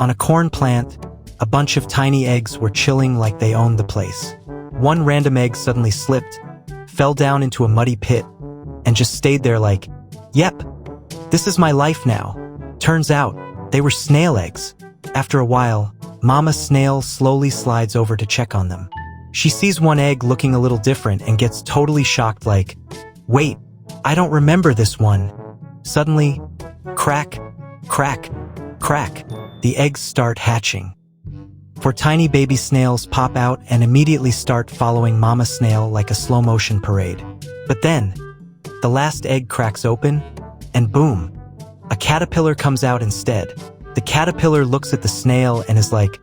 On a corn plant, a bunch of tiny eggs were chilling like they owned the place. One random egg suddenly slipped, fell down into a muddy pit, and just stayed there like, "Yep, this is my life now." Turns out, they were snail eggs. After a while, Mama Snail slowly slides over to check on them. She sees one egg looking a little different and gets totally shocked like, "Wait, I don't remember this one." Suddenly, crack, crack, crack, the eggs start hatching. 4 tiny baby snails pop out and immediately start following Mama Snail like a slow-motion parade. But then, the last egg cracks open, and boom, a caterpillar comes out instead. The caterpillar looks at the snail and is like,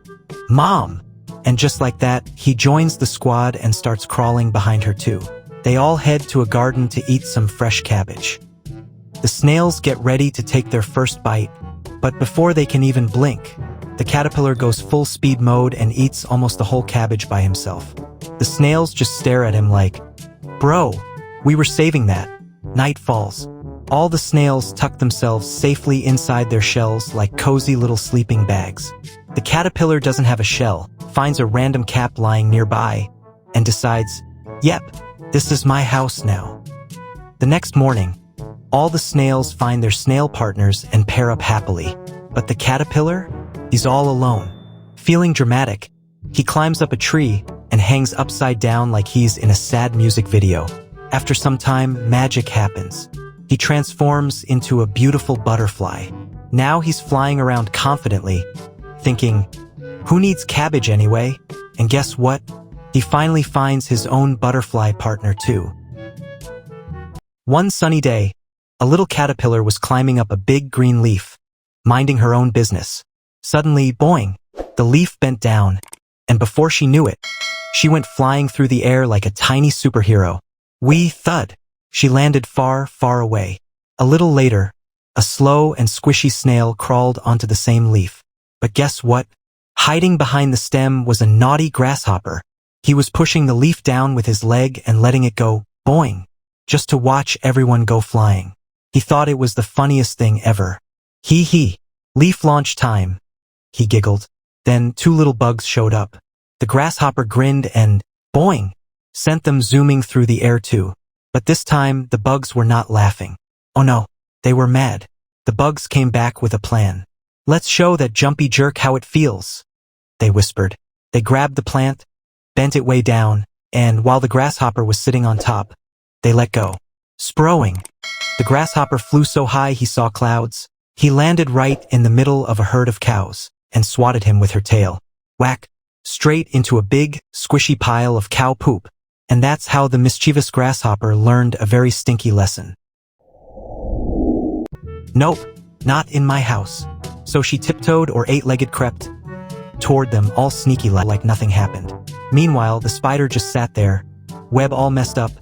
"Mom!" And just like that, he joins the squad and starts crawling behind her too. They all head to a garden to eat some fresh cabbage. The snails get ready to take their first bite, but before they can even blink, the caterpillar goes full speed mode and eats almost the whole cabbage by himself. The snails just stare at him like, "Bro, we were saving that." Night falls. All the snails tuck themselves safely inside their shells like cozy little sleeping bags. The caterpillar doesn't have a shell, finds a random cap lying nearby, and decides, "Yep, this is my house now." The next morning, all the snails find their snail partners and pair up happily. But the caterpillar? He's all alone. Feeling dramatic, he climbs up a tree and hangs upside down like he's in a sad music video. After some time, magic happens. He transforms into a beautiful butterfly. Now he's flying around confidently, thinking, "Who needs cabbage anyway?" And guess what? He finally finds his own butterfly partner too. One sunny day, a little caterpillar was climbing up a big green leaf, minding her own business. Suddenly, boing, the leaf bent down, and before she knew it, she went flying through the air like a tiny superhero. Wee thud! She landed far, far away. A little later, a slow and squishy snail crawled onto the same leaf. But guess what? Hiding behind the stem was a naughty grasshopper. He was pushing the leaf down with his leg and letting it go, boing, just to watch everyone go flying. He thought it was the funniest thing ever. Hee hee, leaf launch time, he giggled. Then 2 little bugs showed up. The grasshopper grinned and, boing, sent them zooming through the air too. But this time, the bugs were not laughing. Oh no, they were mad. The bugs came back with a plan. "Let's show that jumpy jerk how it feels," they whispered. They grabbed the plant, bent it way down, and while the grasshopper was sitting on top, they let go. Sprowing. The grasshopper flew so high he saw clouds. He landed right in the middle of a herd of cows and swatted him with her tail. Whack! Straight into a big, squishy pile of cow poop. And that's how the mischievous grasshopper learned a very stinky lesson. Nope, not in my house. So she tiptoed or 8-legged crept toward them all sneaky like nothing happened. Meanwhile, the spider just sat there, web all messed up,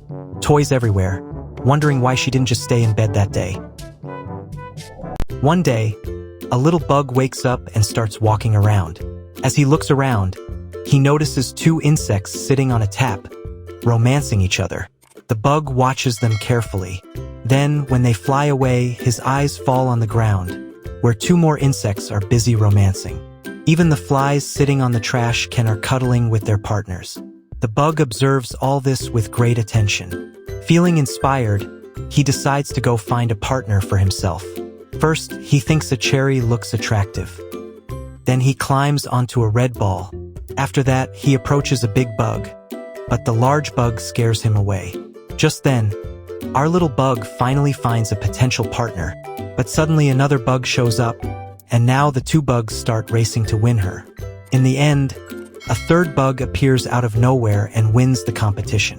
toys everywhere, wondering why she didn't just stay in bed that day. One day, a little bug wakes up and starts walking around. As he looks around, he notices 2 insects sitting on a tap, romancing each other. The bug watches them carefully. Then, when they fly away, his eyes fall on the ground, where 2 more insects are busy romancing. Even the flies sitting on the trash can are cuddling with their partners. The bug observes all this with great attention. Feeling inspired, he decides to go find a partner for himself. First, he thinks a cherry looks attractive. Then he climbs onto a red ball. After that, he approaches a big bug, but the large bug scares him away. Just then, our little bug finally finds a potential partner, but suddenly another bug shows up, and now the 2 bugs start racing to win her. In the end, a 3rd bug appears out of nowhere and wins the competition.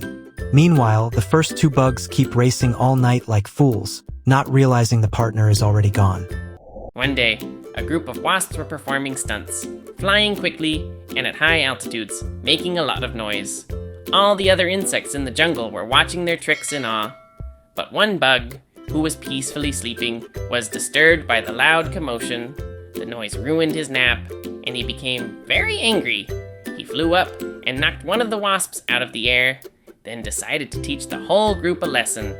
Meanwhile, the first 2 bugs keep racing all night like fools, not realizing the partner is already gone. One day, a group of wasps were performing stunts, flying quickly and at high altitudes, making a lot of noise. All the other insects in the jungle were watching their tricks in awe. But one bug, who was peacefully sleeping, was disturbed by the loud commotion. The noise ruined his nap, and he became very angry. He flew up and knocked one of the wasps out of the air, then decided to teach the whole group a lesson.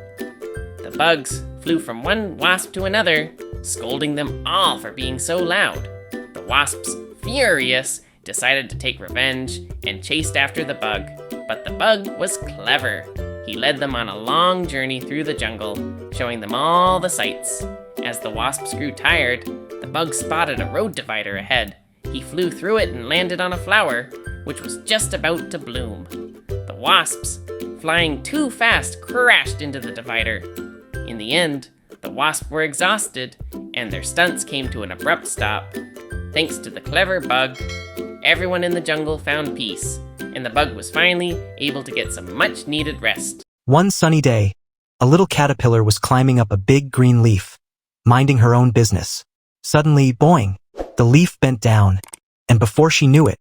The bugs flew from one wasp to another, scolding them all for being so loud. The The wasps, furious, decided to take revenge and chased after the bug. But the bug was clever. He led them on a long journey through the jungle, showing them all the sights. As the wasps grew tired, the bug spotted a road divider ahead. He flew through it and landed on a flower, which was just about to bloom. The wasps, flying too fast, crashed into the divider. In the end, the wasps were exhausted, and their stunts came to an abrupt stop. Thanks to the clever bug, everyone in the jungle found peace, and the bug was finally able to get some much-needed rest. One sunny day, a little caterpillar was climbing up a big green leaf, minding her own business. Suddenly, boing, the leaf bent down, and before she knew it,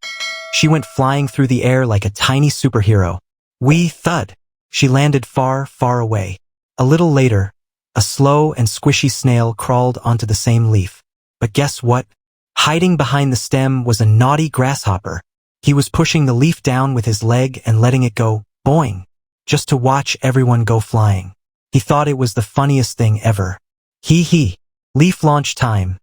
she went flying through the air like a tiny superhero. Wee thud! She landed far, far away. A little later, a slow and squishy snail crawled onto the same leaf. But guess what? Hiding behind the stem was a naughty grasshopper. He was pushing the leaf down with his leg and letting it go, boing, just to watch everyone go flying. He thought it was the funniest thing ever. Hee hee, leaf launch time,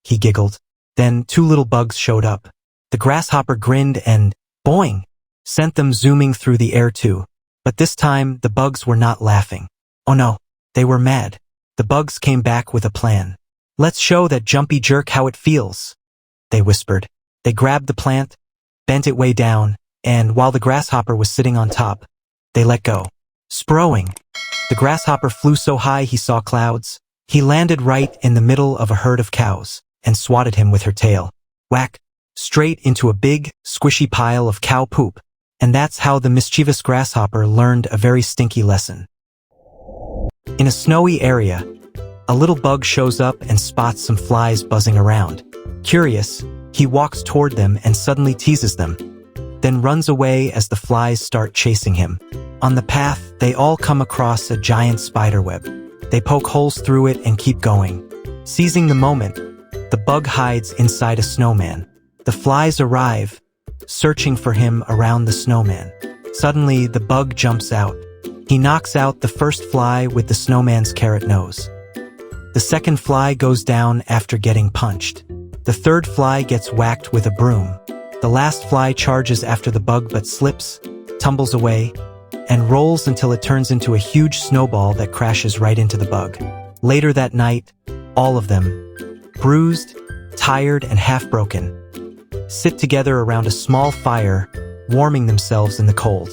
he giggled. Then 2 little bugs showed up. The grasshopper grinned and, boing, sent them zooming through the air too. But this time, the bugs were not laughing. Oh no, they were mad. The bugs came back with a plan. Let's show that jumpy jerk how it feels, they whispered. They grabbed the plant, bent it way down, and while the grasshopper was sitting on top, they let go. Sprowing. The grasshopper flew so high he saw clouds. He landed right in the middle of a herd of cows and swatted him with her tail. Whack! Straight into a big, squishy pile of cow poop. And that's how the mischievous grasshopper learned a very stinky lesson. In a snowy area, a little bug shows up and spots some flies buzzing around. Curious, he walks toward them and suddenly teases them, then runs away as the flies start chasing him. On the path, they all come across a giant spider web. They poke holes through it and keep going. Seizing the moment, the bug hides inside a snowman. The flies arrive, searching for him around the snowman. Suddenly, the bug jumps out. He knocks out the first fly with the snowman's carrot nose. The second fly goes down after getting punched. The third fly gets whacked with a broom. The last fly charges after the bug but slips, tumbles away, and rolls until it turns into a huge snowball that crashes right into the bug. Later that night, all of them, bruised, tired, and half-broken, sit together around a small fire, warming themselves in the cold.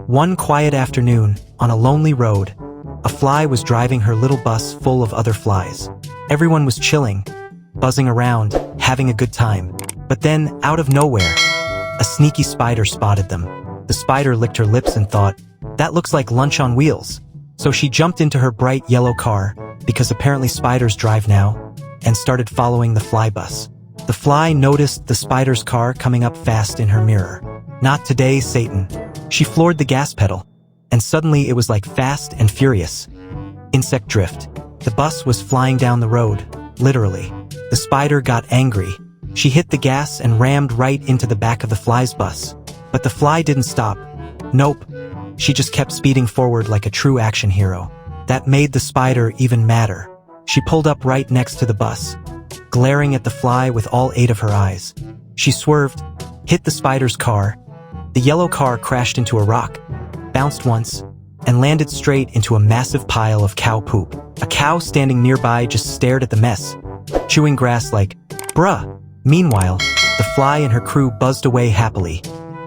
One quiet afternoon, on a lonely road, a fly was driving her little bus full of other flies. Everyone was chilling, buzzing around, having a good time. But then, out of nowhere, a sneaky spider spotted them. The spider licked her lips and thought, "That looks like lunch on wheels." So she jumped into her bright yellow car, because apparently spiders drive now, and started following the fly bus. The fly noticed the spider's car coming up fast in her mirror. Not today, Satan. She floored the gas pedal, and suddenly it was like Fast and Furious. Insect drift. The bus was flying down the road, literally. The spider got angry. She hit the gas and rammed right into the back of the fly's bus. But the fly didn't stop. Nope. She just kept speeding forward like a true action hero. That made the spider even madder. She pulled up right next to the bus, glaring at the fly with all 8 of her eyes. She swerved, hit the spider's car. The yellow car crashed into a rock, bounced once, and landed straight into a massive pile of cow poop. A cow standing nearby just stared at the mess, chewing grass like, bruh. Meanwhile, the fly and her crew buzzed away happily,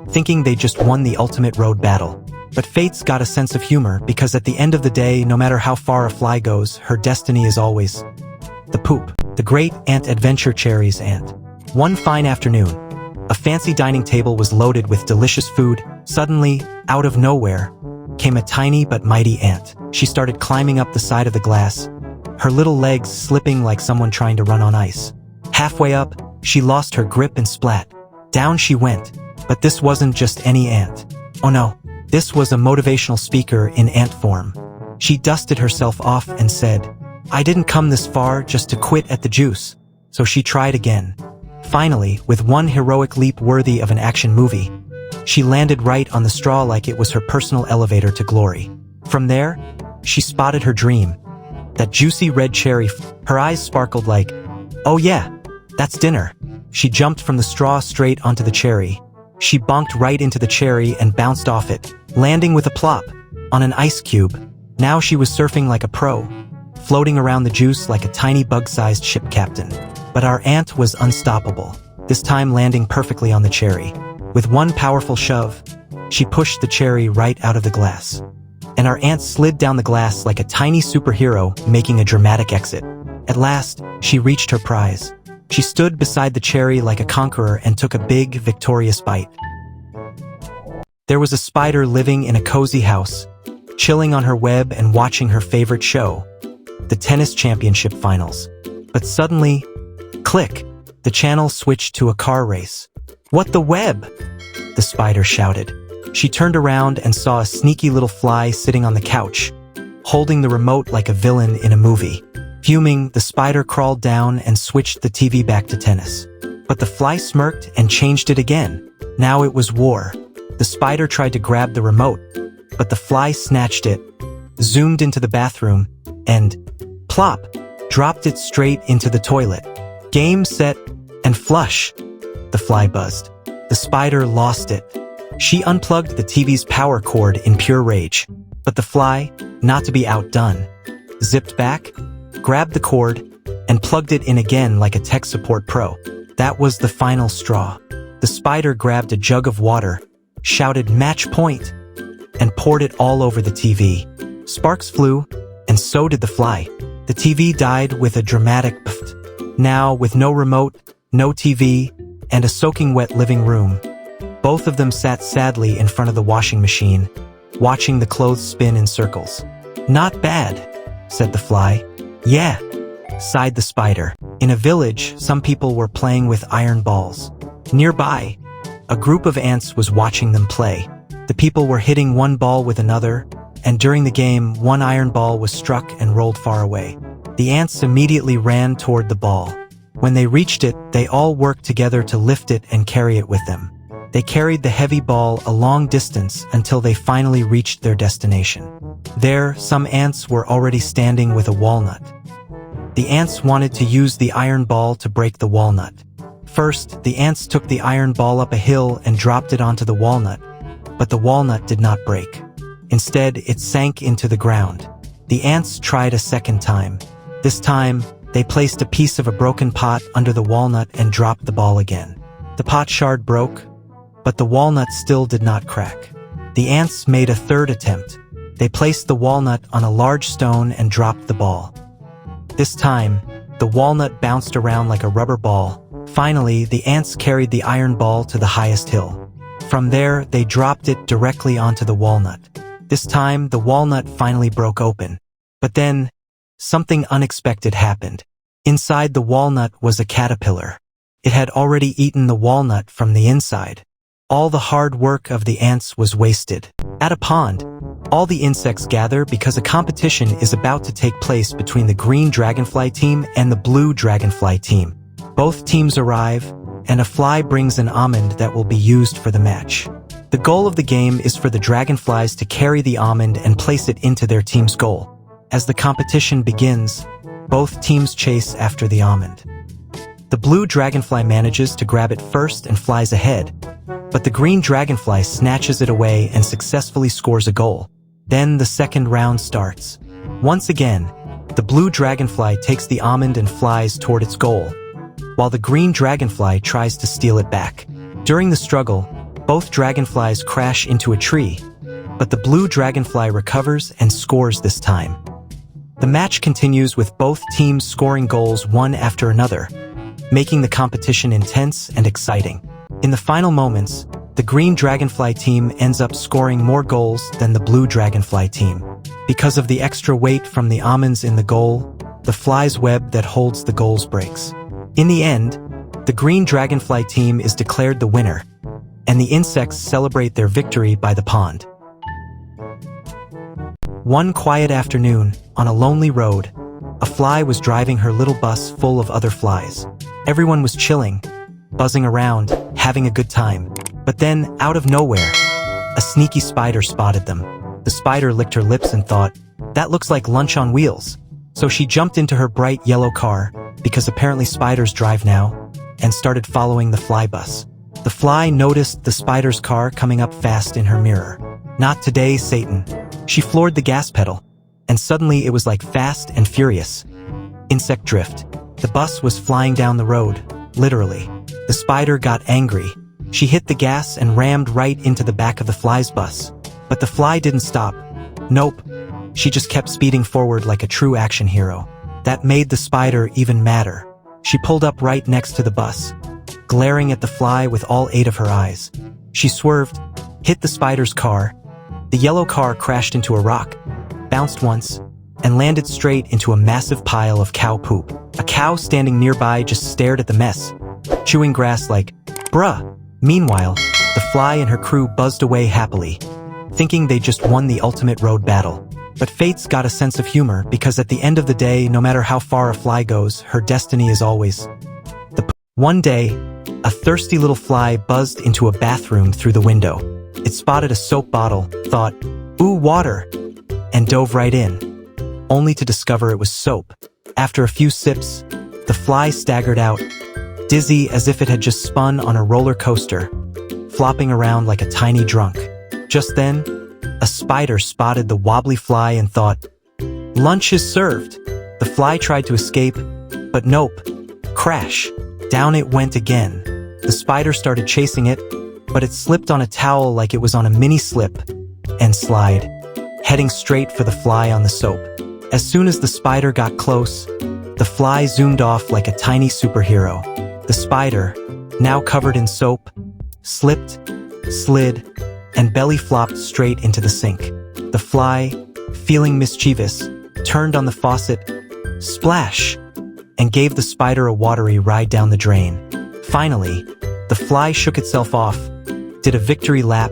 thinking they just won the ultimate road battle. But fate's got a sense of humor because at the end of the day, no matter how far a fly goes, her destiny is always the poop. The Great Ant Adventure Cherries Ant. One fine afternoon, a fancy dining table was loaded with delicious food. Suddenly, out of nowhere, came a tiny but mighty ant. She started climbing up the side of the glass, her little legs slipping like someone trying to run on ice. Halfway up, she lost her grip and splat. Down she went. But this wasn't just any ant. Oh no, this was a motivational speaker in ant form. She dusted herself off and said, "I didn't come this far just to quit at the juice." So she tried again. Finally, with one heroic leap worthy of an action movie, she landed right on the straw like it was her personal elevator to glory. From there, she spotted her dream, that juicy red cherry. Her eyes sparkled like, "Oh yeah, that's dinner." She jumped from the straw straight onto the cherry. She bonked right into the cherry and bounced off it, landing with a plop on an ice cube. Now she was surfing like a pro, floating around the juice like a tiny bug-sized ship captain. But our aunt was unstoppable, this time landing perfectly on the cherry. With one powerful shove, she pushed the cherry right out of the glass. And our aunt slid down the glass like a tiny superhero, making a dramatic exit. At last, she reached her prize. She stood beside the cherry like a conqueror and took a big, victorious bite. There was a spider living in a cozy house, chilling on her web and watching her favorite show, the tennis championship finals. But suddenly, click, the channel switched to a car race. "What the web?" the spider shouted. She turned around and saw a sneaky little fly sitting on the couch, holding the remote like a villain in a movie. Fuming, the spider crawled down and switched the TV back to tennis. But the fly smirked and changed it again. Now it was war. The spider tried to grab the remote, but the fly snatched it, zoomed into the bathroom, and, plop, dropped it straight into the toilet. Game, set, and flush, the fly buzzed. The spider lost it. She unplugged the TV's power cord in pure rage. But the fly, not to be outdone, zipped back, grabbed the cord, and plugged it in again like a tech support pro. That was the final straw. The spider grabbed a jug of water, shouted "match point," and poured it all over the TV. Sparks flew, and so did the fly. The TV died with a dramatic pft. Now, with no remote, no TV, and a soaking wet living room, both of them sat sadly in front of the washing machine, watching the clothes spin in circles. "Not bad," said the fly. "Yeah," sighed the spider. In a village, some people were playing with iron balls. Nearby, a group of ants was watching them play. The people were hitting one ball with another, and during the game, one iron ball was struck and rolled far away. The ants immediately ran toward the ball. When they reached it, they all worked together to lift it and carry it with them. They carried the heavy ball a long distance until they finally reached their destination. There, some ants were already standing with a walnut. The ants wanted to use the iron ball to break the walnut. First, the ants took the iron ball up a hill and dropped it onto the walnut, but the walnut did not break. Instead, it sank into the ground. The ants tried a second time. This time, they placed a piece of a broken pot under the walnut and dropped the ball again. The pot shard broke, but the walnut still did not crack. The ants made a third attempt. They placed the walnut on a large stone and dropped the ball. This time, the walnut bounced around like a rubber ball. Finally, the ants carried the iron ball to the highest hill. From there, they dropped it directly onto the walnut. This time, the walnut finally broke open. But then, something unexpected happened. Inside the walnut was a caterpillar. It had already eaten the walnut from the inside. All the hard work of the ants was wasted. At a pond, all the insects gather because a competition is about to take place between the green dragonfly team and the blue dragonfly team. Both teams arrive, and a fly brings an almond that will be used for the match. The goal of the game is for the dragonflies to carry the almond and place it into their team's goal. As the competition begins, both teams chase after the almond. The blue dragonfly manages to grab it first and flies ahead, but the green dragonfly snatches it away and successfully scores a goal. Then the second round starts. Once again, the blue dragonfly takes the almond and flies toward its goal, while the green dragonfly tries to steal it back. During the struggle, both dragonflies crash into a tree, but the blue dragonfly recovers and scores this time. The match continues with both teams scoring goals one after another, making the competition intense and exciting. In the final moments, the green dragonfly team ends up scoring more goals than the blue dragonfly team. Because of the extra weight from the almonds in the goal, the fly's web that holds the goals breaks. In the end, the green dragonfly team is declared the winner, and the insects celebrate their victory by the pond. One quiet afternoon, on a lonely road, a fly was driving her little bus full of other flies. Everyone was chilling, buzzing around, having a good time. But then, out of nowhere, a sneaky spider spotted them. The spider licked her lips and thought, "That looks like lunch on wheels." So she jumped into her bright yellow car, because apparently spiders drive now, and started following the fly bus. The fly noticed the spider's car coming up fast in her mirror. Not today, Satan. She floored the gas pedal, and suddenly it was like Fast and Furious. Insect drift. The bus was flying down the road, literally. The spider got angry. She hit the gas and rammed right into the back of the fly's bus. But the fly didn't stop. Nope. She just kept speeding forward like a true action hero. That made the spider even madder. She pulled up right next to the bus, glaring at the fly with all 8 of her eyes. She swerved, hit the spider's car. The yellow car crashed into a rock, bounced once, and landed straight into a massive pile of cow poop. A cow standing nearby just stared at the mess, chewing grass like, bruh. Meanwhile, the fly and her crew buzzed away happily, thinking they just won the ultimate road battle. But fate's got a sense of humor, because at the end of the day, no matter how far a fly goes, her destiny is always One day, a thirsty little fly buzzed into a bathroom through the window. It spotted a soap bottle, thought, ooh, water, and dove right in, only to discover it was soap. After a few sips, the fly staggered out, dizzy as if it had just spun on a roller coaster, flopping around like a tiny drunk. Just then, a spider spotted the wobbly fly and thought, lunch is served. The fly tried to escape, but nope. Crash. Down it went again. The spider started chasing it, but it slipped on a towel like it was on a mini slip and slide, heading straight for the fly on the soap. As soon as the spider got close, the fly zoomed off like a tiny superhero. The spider, now covered in soap, slipped, slid, and belly flopped straight into the sink. The fly, feeling mischievous, turned on the faucet, splash, and gave the spider a watery ride down the drain. Finally, the fly shook itself off, did a victory lap,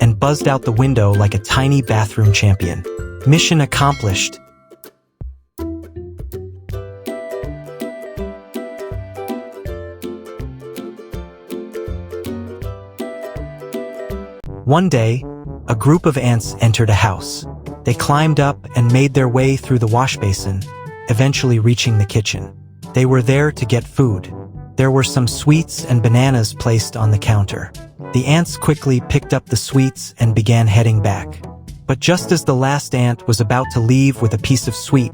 and buzzed out the window like a tiny bathroom champion. Mission accomplished. One day, a group of ants entered a house. They climbed up and made their way through the wash basin, eventually reaching the kitchen. They were there to get food. There were some sweets and bananas placed on the counter. The ants quickly picked up the sweets and began heading back. But just as the last ant was about to leave with a piece of sweet,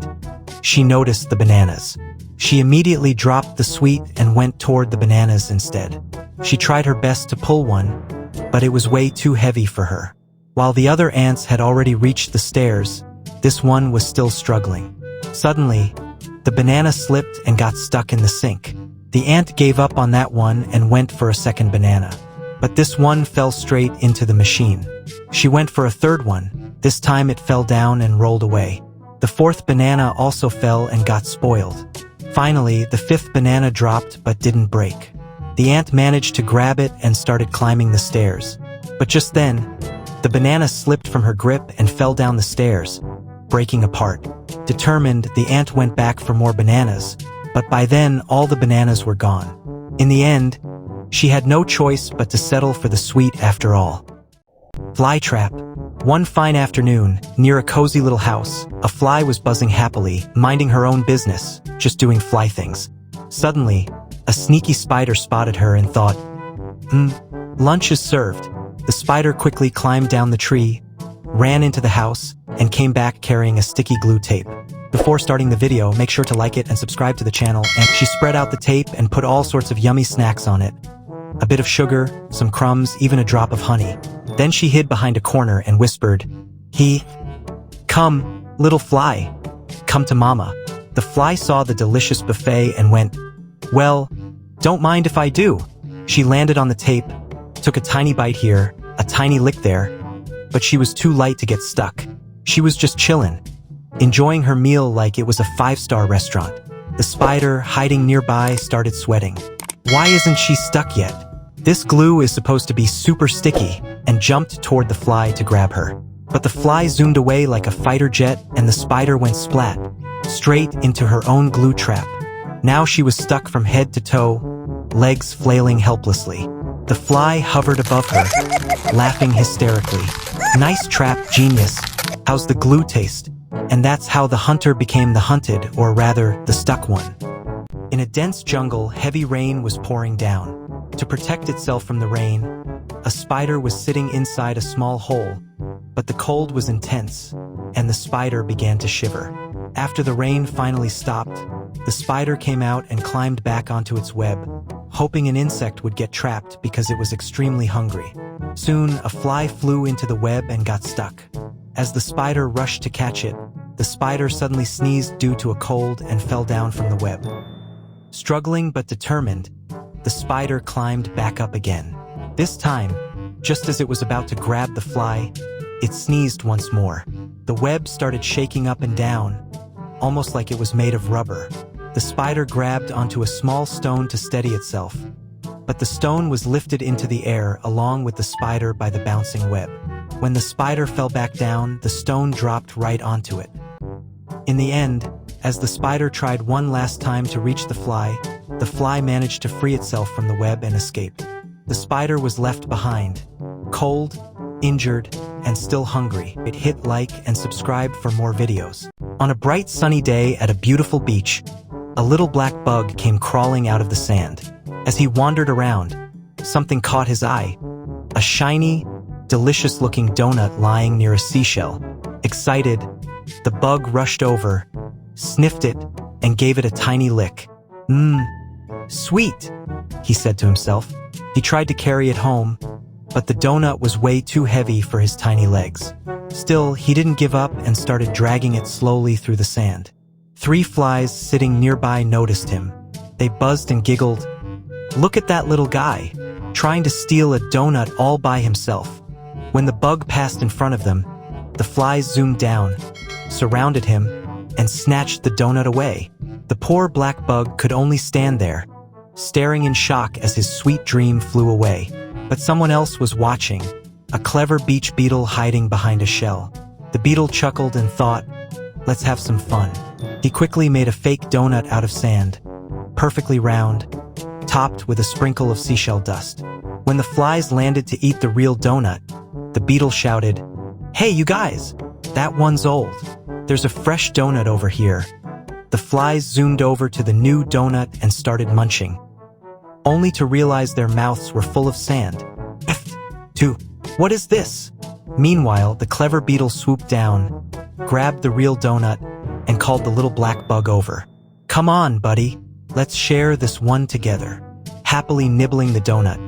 she noticed the bananas. She immediately dropped the sweet and went toward the bananas instead. She tried her best to pull one, but it was way too heavy for her. While the other ants had already reached the stairs, this one was still struggling. Suddenly, the banana slipped and got stuck in the sink. The ant gave up on that one and went for a second banana. But this one fell straight into the machine. She went for a third one. This time it fell down and rolled away. The fourth banana also fell and got spoiled. Finally, the fifth banana dropped but didn't break. The ant managed to grab it and started climbing the stairs. But just then, the banana slipped from her grip and fell down the stairs, breaking apart. Determined, the ant went back for more bananas, but by then all the bananas were gone. In the end, she had no choice but to settle for the sweet after all. Fly trap. One fine afternoon, near a cozy little house, a fly was buzzing happily, minding her own business, just doing fly things. Suddenly, a sneaky spider spotted her and thought, lunch is served. The spider quickly climbed down the tree, ran into the house, and came back carrying a sticky glue tape. Before starting the video, make sure to like it and subscribe to the channel, and she spread out the tape and put all sorts of yummy snacks on it. A bit of sugar, some crumbs, even a drop of honey. Then she hid behind a corner and whispered, come, little fly, come to mama. The fly saw the delicious buffet and went, well, don't mind if I do. She landed on the tape, took a tiny bite here, a tiny lick there, but she was too light to get stuck. She was just chillin', enjoying her meal like it was a 5-star restaurant. The spider, hiding nearby, started sweating. Why isn't she stuck yet? This glue is supposed to be super sticky, and jumped toward the fly to grab her. But the fly zoomed away like a fighter jet, and the spider went splat, straight into her own glue trap. Now she was stuck from head to toe, legs flailing helplessly. The fly hovered above her, laughing hysterically. Nice trap, genius. How's the glue taste? And that's how the hunter became the hunted, or rather, the stuck one. In a dense jungle, heavy rain was pouring down. To protect itself from the rain, a spider was sitting inside a small hole, but the cold was intense, and the spider began to shiver. After the rain finally stopped, the spider came out and climbed back onto its web, hoping an insect would get trapped because it was extremely hungry. Soon, a fly flew into the web and got stuck. As the spider rushed to catch it, the spider suddenly sneezed due to a cold and fell down from the web. Struggling but determined, the spider climbed back up again. This time, just as it was about to grab the fly, it sneezed once more. The web started shaking up and down, almost like it was made of rubber. The spider grabbed onto a small stone to steady itself, but the stone was lifted into the air along with the spider by the bouncing web. When the spider fell back down, the stone dropped right onto it. In the end, as the spider tried one last time to reach the fly managed to free itself from the web and escape. The spider was left behind, cold, injured, and still hungry. Hit like and subscribe for more videos. On a bright sunny day at a beautiful beach, a little black bug came crawling out of the sand. As he wandered around, something caught his eye. A shiny, delicious-looking donut lying near a seashell. Excited, the bug rushed over, sniffed it, and gave it a tiny lick. Sweet, he said to himself. He tried to carry it home, but the donut was way too heavy for his tiny legs. Still, he didn't give up and started dragging it slowly through the sand. 3 flies sitting nearby noticed him. They buzzed and giggled. Look at that little guy, trying to steal a donut all by himself. When the bug passed in front of them, the flies zoomed down, surrounded him, and snatched the donut away. The poor black bug could only stand there, staring in shock as his sweet dream flew away. But someone else was watching, a clever beach beetle hiding behind a shell. The beetle chuckled and thought, let's have some fun. He quickly made a fake donut out of sand, perfectly round, topped with a sprinkle of seashell dust. When the flies landed to eat the real donut, the beetle shouted, "Hey, you guys, that one's old. There's a fresh donut over here." The flies zoomed over to the new donut and started munching, only to realize their mouths were full of sand. What is this? Meanwhile, the clever beetle swooped down, grabbed the real donut, and called the little black bug over. Come on, buddy, let's share this one together. Happily nibbling the donut.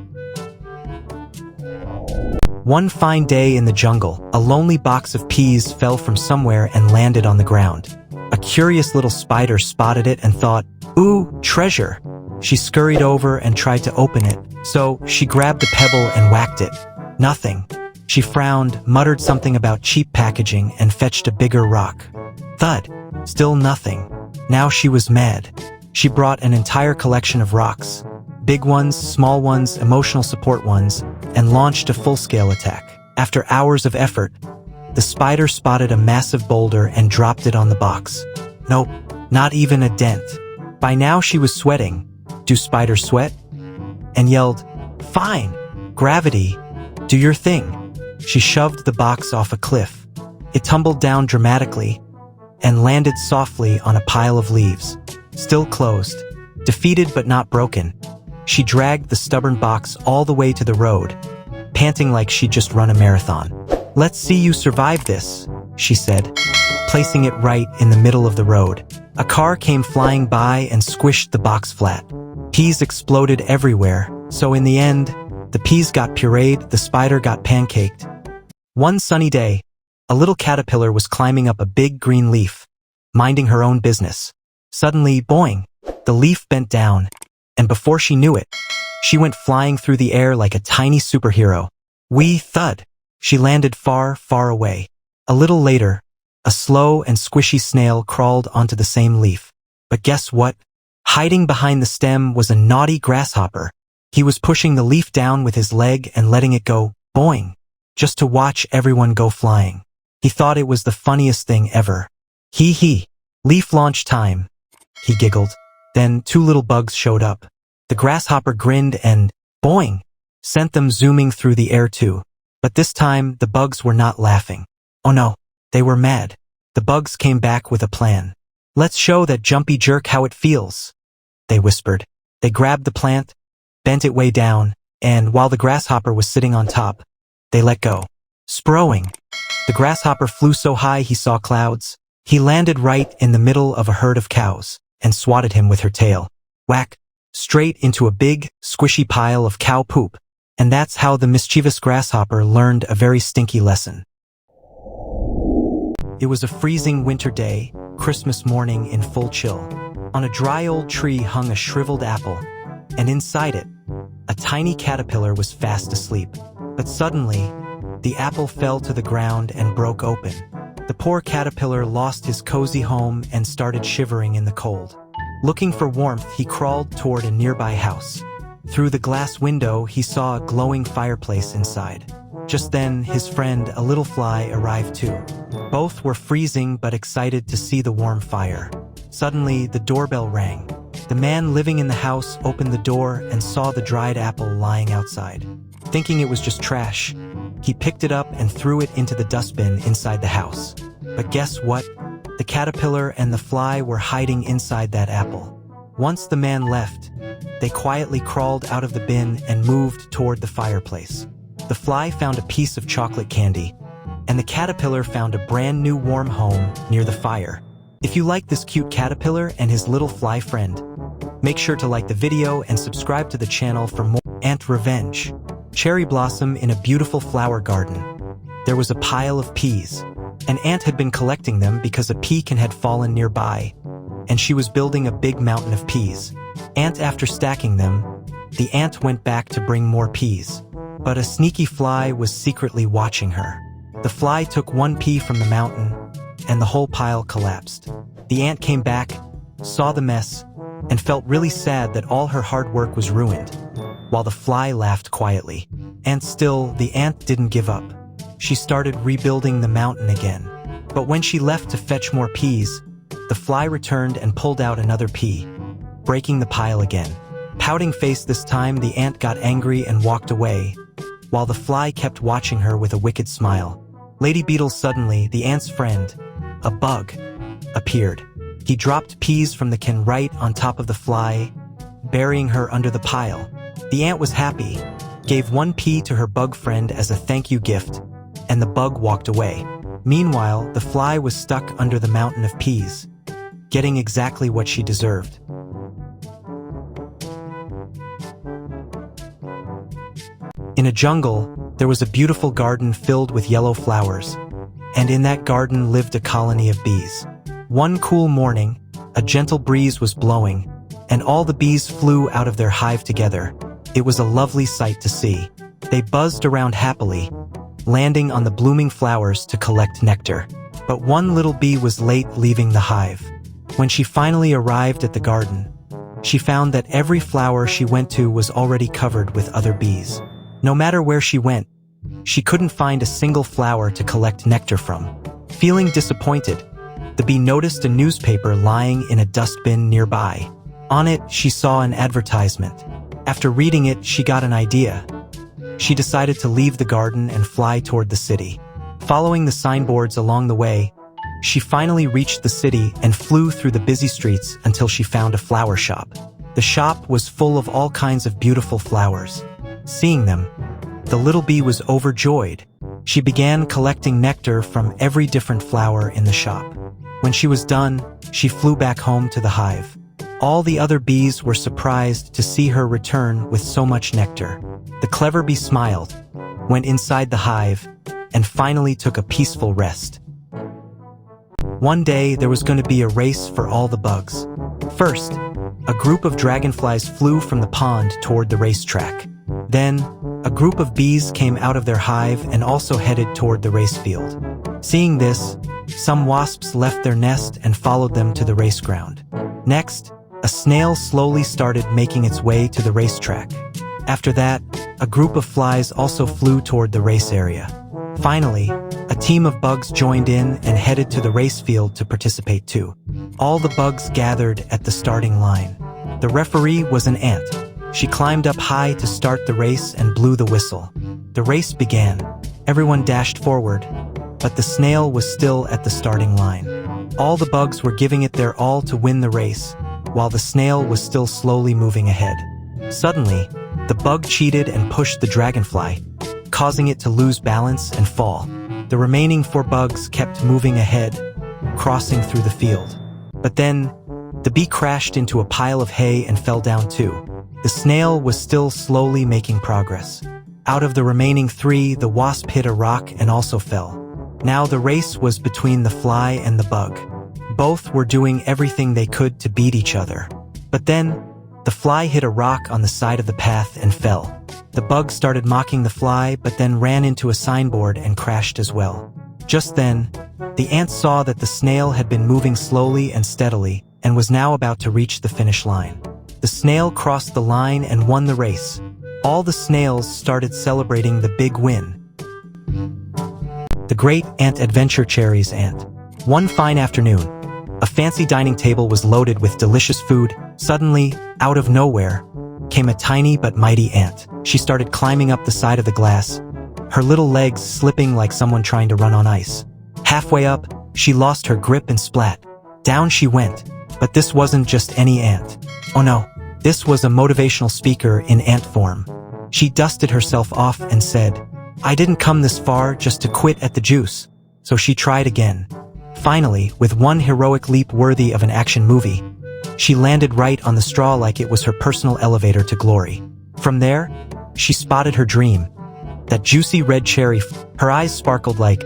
One fine day in the jungle, a lonely box of peas fell from somewhere and landed on the ground. A curious little spider spotted it and thought, ooh, treasure. She scurried over and tried to open it, so she grabbed a pebble and whacked it. Nothing. She frowned, muttered something about cheap packaging, and fetched a bigger rock. Thud. Still nothing. Now she was mad. She brought an entire collection of rocks, big ones, small ones, emotional support ones, and launched a full-scale attack. After hours of effort, the spider spotted a massive boulder and dropped it on the box. Nope, not even a dent. By now she was sweating. Do spiders sweat? And yelled, "Fine, gravity, do your thing." She shoved the box off a cliff. It tumbled down dramatically and landed softly on a pile of leaves. Still closed, defeated but not broken, she dragged the stubborn box all the way to the road, panting like she'd just run a marathon. "Let's see you survive this," she said, placing it right in the middle of the road. A car came flying by and squished the box flat. Peas exploded everywhere, so in the end, the peas got pureed, the spider got pancaked. One sunny day, a little caterpillar was climbing up a big green leaf, minding her own business. Suddenly, boing, the leaf bent down, and before she knew it, she went flying through the air like a tiny superhero. Wee thud! She landed far, far away. A little later, a slow and squishy snail crawled onto the same leaf. But guess what? Hiding behind the stem was a naughty grasshopper. He was pushing the leaf down with his leg and letting it go, boing, just to watch everyone go flying. He thought it was the funniest thing ever. Hee, leaf launch time, he giggled. Then 2 little bugs showed up. The grasshopper grinned and, boing, sent them zooming through the air too. But this time, the bugs were not laughing. Oh no, they were mad. The bugs came back with a plan. "Let's show that jumpy jerk how it feels," they whispered. They grabbed the plant, bent it way down, and while the grasshopper was sitting on top, they let go. Sprowing. The grasshopper flew so high he saw clouds. He landed right in the middle of a herd of cows and swatted him with her tail. Whack! Straight into a big, squishy pile of cow poop. And that's how the mischievous grasshopper learned a very stinky lesson. It was a freezing winter day, Christmas morning in full chill. On a dry old tree hung a shriveled apple, and inside it, a tiny caterpillar was fast asleep. But suddenly, the apple fell to the ground and broke open. The poor caterpillar lost his cozy home and started shivering in the cold. Looking for warmth, he crawled toward a nearby house. Through the glass window, he saw a glowing fireplace inside. Just then, his friend, a little fly, arrived too. Both were freezing but excited to see the warm fire. Suddenly, the doorbell rang. The man living in the house opened the door and saw the dried apple lying outside. Thinking it was just trash, he picked it up and threw it into the dustbin inside the house. But guess what? The caterpillar and the fly were hiding inside that apple. Once the man left, they quietly crawled out of the bin and moved toward the fireplace. The fly found a piece of chocolate candy, and the caterpillar found a brand new warm home near the fire. If you like this cute caterpillar and his little fly friend, make sure to like the video and subscribe to the channel for more ant revenge. Cherry blossom in a beautiful flower garden. There was a pile of peas. An ant had been collecting them because a pecan had fallen nearby, and she was building a big mountain of peas. After stacking them, the ant went back to bring more peas. But a sneaky fly was secretly watching her. The fly took one pea from the mountain, and the whole pile collapsed. The ant came back, saw the mess, and felt really sad that all her hard work was ruined, while the fly laughed quietly. And still, the ant didn't give up. She started rebuilding the mountain again. But when she left to fetch more peas, the fly returned and pulled out another pea, breaking the pile again. Pouting face this time, the ant got angry and walked away, while the fly kept watching her with a wicked smile. Lady Beetle suddenly, the ant's friend, a bug, appeared. He dropped peas from the can right on top of the fly, burying her under the pile. The ant was happy, gave one pea to her bug friend as a thank you gift, and the bug walked away. Meanwhile, the fly was stuck under the mountain of peas, getting exactly what she deserved. In a jungle, there was a beautiful garden filled with yellow flowers, and in that garden lived a colony of bees. One cool morning, a gentle breeze was blowing, and all the bees flew out of their hive together. It was a lovely sight to see. They buzzed around happily, landing on the blooming flowers to collect nectar. But one little bee was late leaving the hive. When she finally arrived at the garden, she found that every flower she went to was already covered with other bees. No matter where she went, she couldn't find a single flower to collect nectar from. Feeling disappointed, the bee noticed a newspaper lying in a dustbin nearby. On it, she saw an advertisement. After reading it, she got an idea. She decided to leave the garden and fly toward the city. Following the signboards along the way, she finally reached the city and flew through the busy streets until she found a flower shop. The shop was full of all kinds of beautiful flowers. Seeing them, the little bee was overjoyed. She began collecting nectar from every different flower in the shop. When she was done, she flew back home to the hive. All the other bees were surprised to see her return with so much nectar. The clever bee smiled, went inside the hive, and finally took a peaceful rest. One day, there was going to be a race for all the bugs. First, a group of dragonflies flew from the pond toward the racetrack. Then, a group of bees came out of their hive and also headed toward the race field. Seeing this, some wasps left their nest and followed them to the race ground. Next, a snail slowly started making its way to the racetrack. After that, a group of flies also flew toward the race area. Finally, a team of bugs joined in and headed to the race field to participate too. All the bugs gathered at the starting line. The referee was an ant. She climbed up high to start the race and blew the whistle. The race began. Everyone dashed forward, but the snail was still at the starting line. All the bugs were giving it their all to win the race, while the snail was still slowly moving ahead. Suddenly, the bug cheated and pushed the dragonfly, causing it to lose balance and fall. The remaining 4 bugs kept moving ahead, crossing through the field. But then, the bee crashed into a pile of hay and fell down too. The snail was still slowly making progress. Out of the remaining 3, the wasp hit a rock and also fell. Now the race was between the fly and the bug. Both were doing everything they could to beat each other. But then, the fly hit a rock on the side of the path and fell. The bug started mocking the fly, but then ran into a signboard and crashed as well. Just then, the ant saw that the snail had been moving slowly and steadily and was now about to reach the finish line. The snail crossed the line and won the race. All the snails started celebrating the big win. The Great Ant Adventure Cherries Ant. One fine afternoon, a fancy dining table was loaded with delicious food. Suddenly, out of nowhere, came a tiny but mighty ant. She started climbing up the side of the glass, her little legs slipping like someone trying to run on ice. Halfway up, she lost her grip and splat. Down she went. But this wasn't just any ant. Oh no, this was a motivational speaker in ant form. She dusted herself off and said, "I didn't come this far just to quit at the juice." So she tried again. Finally, with one heroic leap worthy of an action movie, she landed right on the straw like it was her personal elevator to glory. From there, she spotted her dream, that juicy red cherry. Her eyes sparkled like,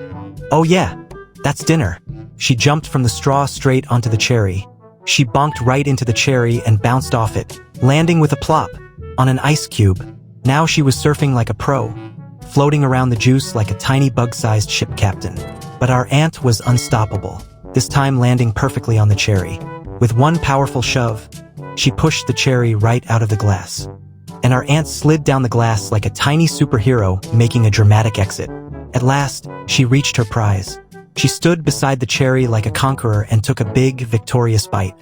"Oh yeah, that's dinner." She jumped from the straw straight onto the cherry. She bonked right into the cherry and bounced off it, landing with a plop on an ice cube. Now she was surfing like a pro, floating around the juice like a tiny bug-sized ship captain. But our ant was unstoppable, this time landing perfectly on the cherry. With one powerful shove, she pushed the cherry right out of the glass. And our ant slid down the glass like a tiny superhero, making a dramatic exit. At last, she reached her prize. She stood beside the cherry like a conqueror and took a big, victorious bite.